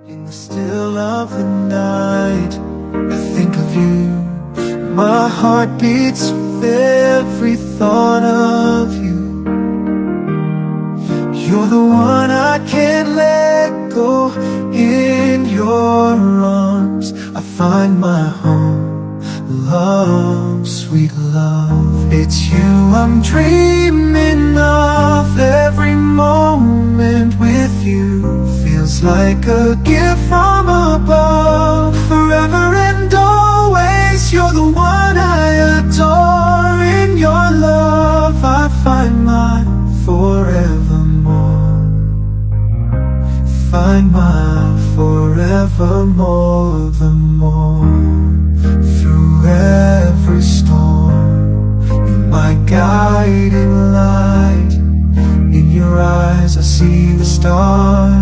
In the still of the night, I think of you. My heart beats with every thought of you. You're the one I can't let go. In your arms I find my home. Love, sweet love, it's you I'm dreaming of. Every moment with you feels like a gift from above. Forever and always, you're the one I adore. In your love I find my forevermore. Find my forevermore. The more through every storm, you're my guiding light. In your eyes I see the stars.